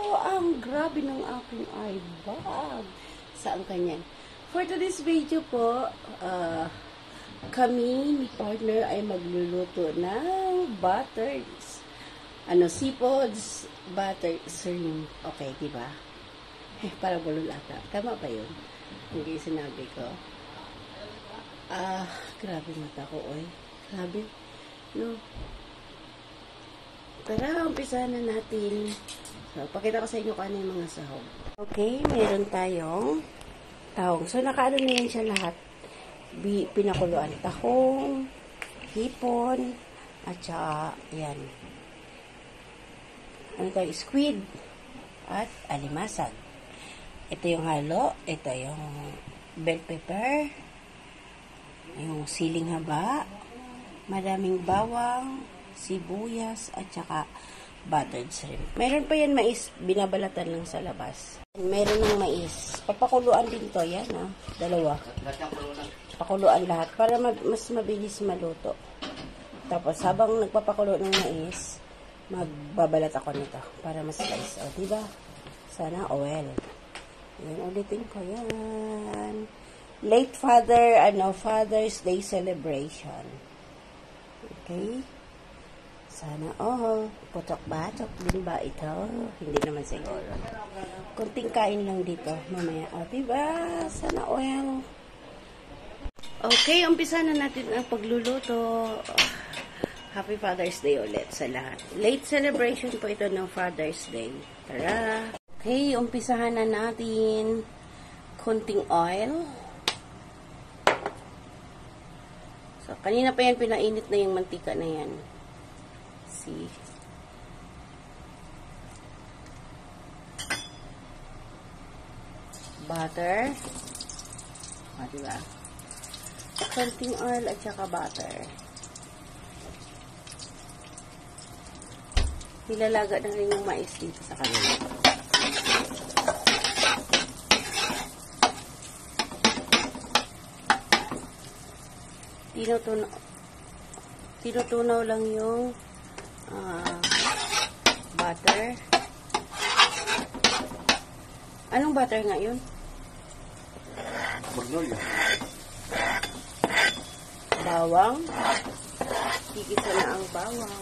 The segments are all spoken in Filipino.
ang grabe ng aking eye bag. Saan kanyan? For today's video po, kami ni partner ay magluluto ng buttered, seafoods buttered shrimp. Okay, diba? Parang bululata. Tama ba yun? Hindi sinabi ko. Grabe mata ko, oy. Grabe. No. Tara, umpisa na natin. So, pakita ko sa inyo kung ano yung mga sahog. Okay, meron tayong tahong. So, nakaano na yan siya lahat. Pinakuluan. Tahong, hipon, at saka, yan. Ano tayo? Squid, at alimasag. Ito yung halo. Ito yung bell pepper, yung siling haba, madaming bawang, sibuyas, at saka buttered shrimp. Meron pa yan mais, binabalatan lang sa labas. Meron ng mais. Papakuluan din to, yan dalawa. Pakuluan lahat para mas mabilis maluto. Tapos habang nagpapakulo ng mais, magbabalat ako nito para mas slice. O, diba? Sana oil. Yan, ulitin ko yan. Late Father's Day celebration. Okay? Sana putok-batok din ba ito? Hindi naman siguro. Kunting kain lang dito mamaya. O, diba? Sana oil. Okay, umpisa na natin ang pagluluto. Happy Father's Day ulit sa lahat. Late celebration po ito ng Father's Day. Tara! Okay, umpisahan na natin. Kunting oil. So, kanina pa yan pinainit na yung mantika na yan. See? Butter. O, diba? Konting oil at saka butter. Nilalaga na rin yung mais dito sa kanila. Tinutunaw lang yung butter. Anong butter nga yun? Magnolia. Bawang. Gigisa na ang bawang.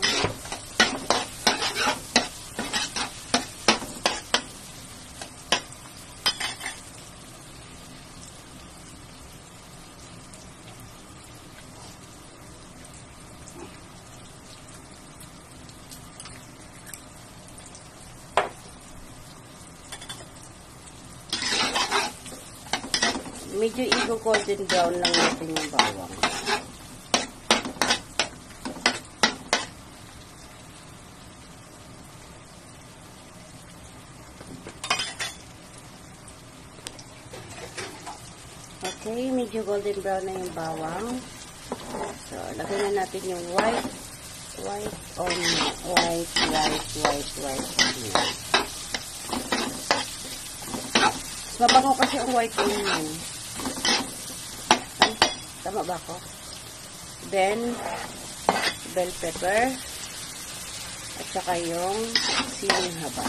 Medyo i-golden brown lang natin yung bawang. Okay, medyo golden brown na yung bawang. So, lagyan na natin yung white onion. White onion. Mabango kasi ang white onion. Tama ba ako? Then, bell pepper. At saka yung siling haba.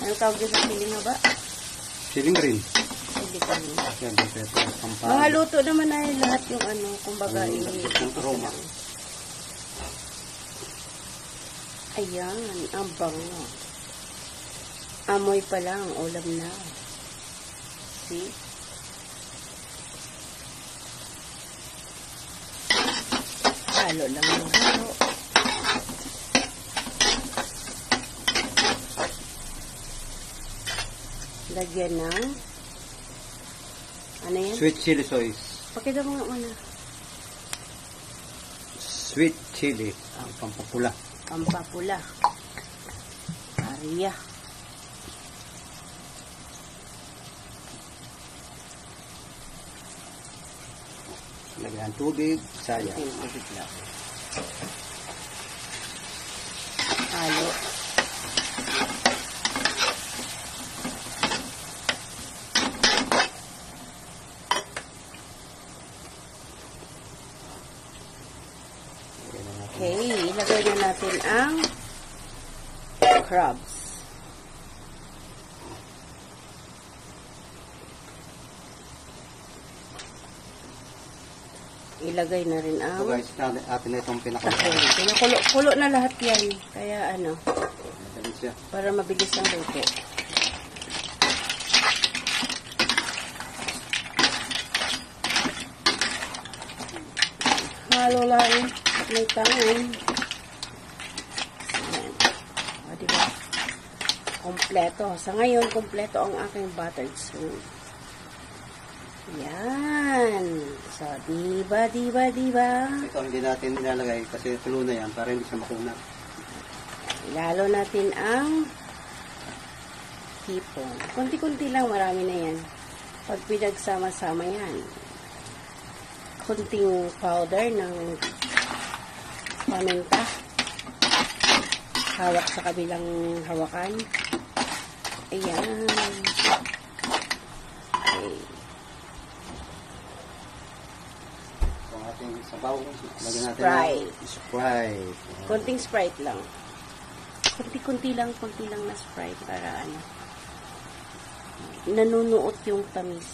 Anong tawag din sa siling haba? Siling green. Siling green. Yan, bell pepper. Mga luto naman ay lahat yung kumbaga aroma. Ayan, ang bango. Amoy pa lang, ulam na. See? Halo lang yung halo. Lagyan ng ano yan? Sweet chili sauce. Pakita mo nga muna. Sweet chili. Ang pampapula. Pampapula. Ariya. Lagyan tubig, sayang. Tubig lang. Halo. Okay, ilagay na natin ang crabs. ilagay na rin So ang guys, atin na itong tahong. pinakakulo. Kulo na lahat yan. Kaya ano, Madali siya. para mabilis ang luto. Halo lang. May tangan. Ayan. O, diba? Kompleto. Sa ngayon, kompleto ang aking buttered spoon. Yan. So, diba? Ito hindi natin nilalagay kasi tulo na yan para hindi siya makunat. Lalo natin ang hipon. Kunti-kunti lang, marami na yan. Pag pinagsama-sama yan. Kunting powder ng paminta. Hawak sa kabilang hawakan. Ayan. Okay. So, ang ating sabaw, lagyan natin Sprite. ng Sprite. Kunting Sprite lang. Kunti lang na Sprite para ano. Nanunuot yung tamis.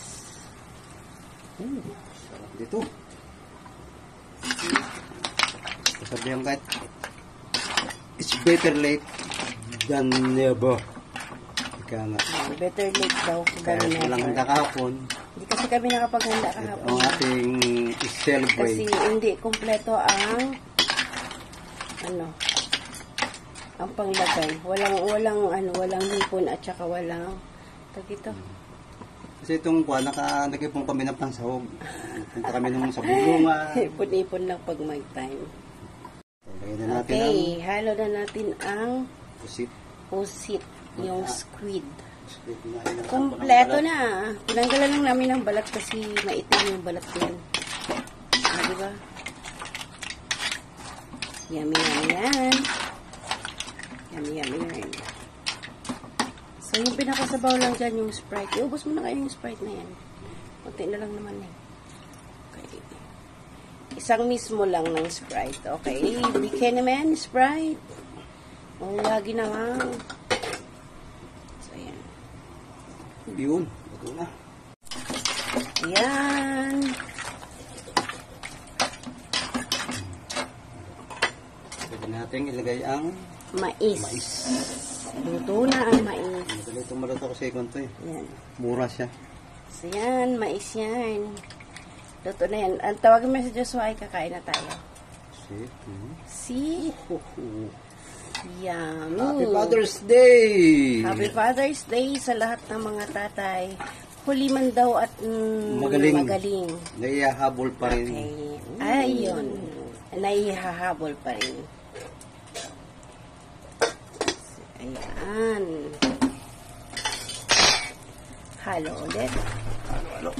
Sarap dito. Sabihan kahit it's better late than never. Ika nga. Better late daw Kaya than walang handa never. kahapon. Hindi kasi kami nakapaghanda Ito kahapon. ang ating Kasi celebrate. hindi kompleto ang ang panglagay. Walang hipon at saka walang ito. Kasi itong kuha, nag-ipon kami ng pansahog. Punta kami nung sa bulungan. Hipon-hipon lang pag may time. Lagyan na natin Okay, halo na natin ang pusit. pusit, yung squid. Na Kompleto na. Tinanggalan lang namin ang balat kasi maitim yung balat yan. Diba? Yummy yan. Yummy. So, yung pinakasabaw lang dyan, yung Sprite. Iubos mo na kayo yung Sprite na yan. Kunti na lang naman eh. Okay. Isang mismo lang ng Sprite. Okay. Bigyan naman, Sprite. O, lagi na lang. So, ayan. Yun. Ito na. Ayan. Pwede natin ilagay ang Mais. mais. Luto na ang mais. Madali itong maluto kasi ito eh. Ayan. Mura siya. So, yan. Mais yan. Luto na yan. Ang tawagin mo sa Joshua ay kakain na tayo. See? Yummy. Happy Father's Day! Happy Father's Day sa lahat ng mga tatay. Huli man daw at magaling. Naihahabol pa rin. Okay. Ayun. Naihahabol pa rin. Ayan. Halo ulit. Halo.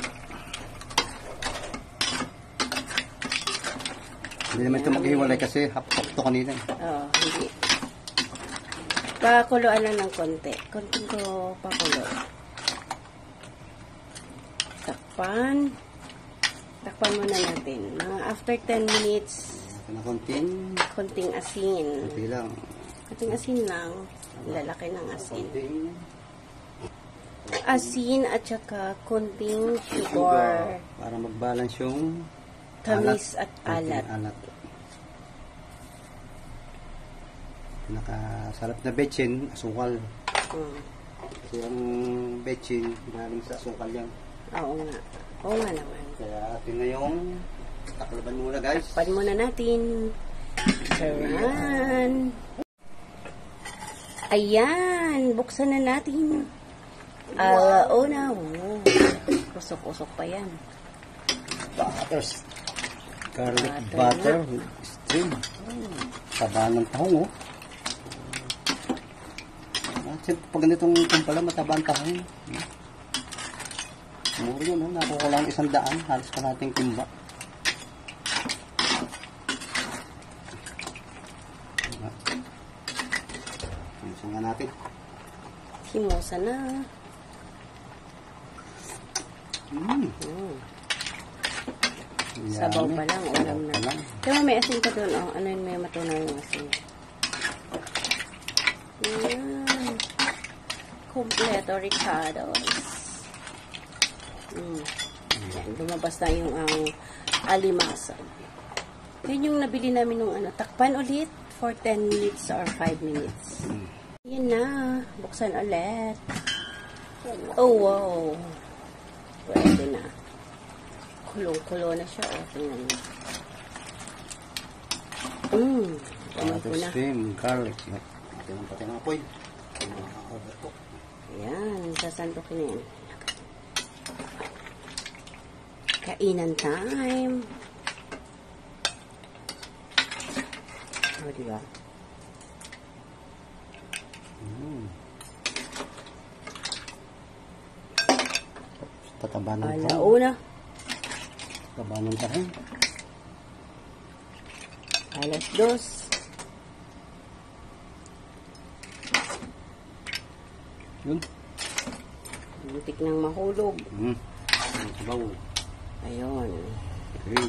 Hindi naman ito maghiwalay kasi hapok to kanina. Oh, hindi. Pakuluan lang ng konti. Konting ko pakulo. Takpan. Takpan muna natin. Mga after 10 minutes, Ito na konting asin. konti lang. Konting asin lang. Lalaki ng asin. Konting Asin at saka konting sugar. para mag-balance yung Tamis at konting alat. alat. Nakasarap na betchin, asukal. Kasi ang betchin, galing sa asukal yan. Oo nga. Oo nga naman. Kaya atin na yung taklaban muna guys. Takpan muna natin. Charan. Ayan. Buksan na natin. Alauna. Oh. Usok-usok pa yan. Butters. Garlic Butter butter with string. Taba ng tahong oh. Pag ganitong kumpala, mataba ang tahong. Muro yun, no? Nakuha lang 100. Halos ka nating timba. Ayusin nga natin. Himosa na. Sabaw pa lang. Ulam na. Kaya may asin pa doon. Oh. Ano yun, may matunaw yung asin. Ayan. Kompleto Ricardo's. Ayan. Lumabas na yung ang alimasag. Yun yung nabili namin nung ano. Takpan ulit for 10 minutes or 5 minutes. Yan na. Buksan ulit. Oh, wow. Pwede na. Kulong-kulo na siya. O, tingnan niyo. Amoy ko na. Steam, garlic. Ito yung pati ng apoy. Ayan. Sasandukin na yan. Kainan time. O, diba? Tataba ng tahin. Alauna. Tataba ng tahin. Alas 2. Yun. Muntik nang mahulog. Ang sabaw. Ayun. Okay.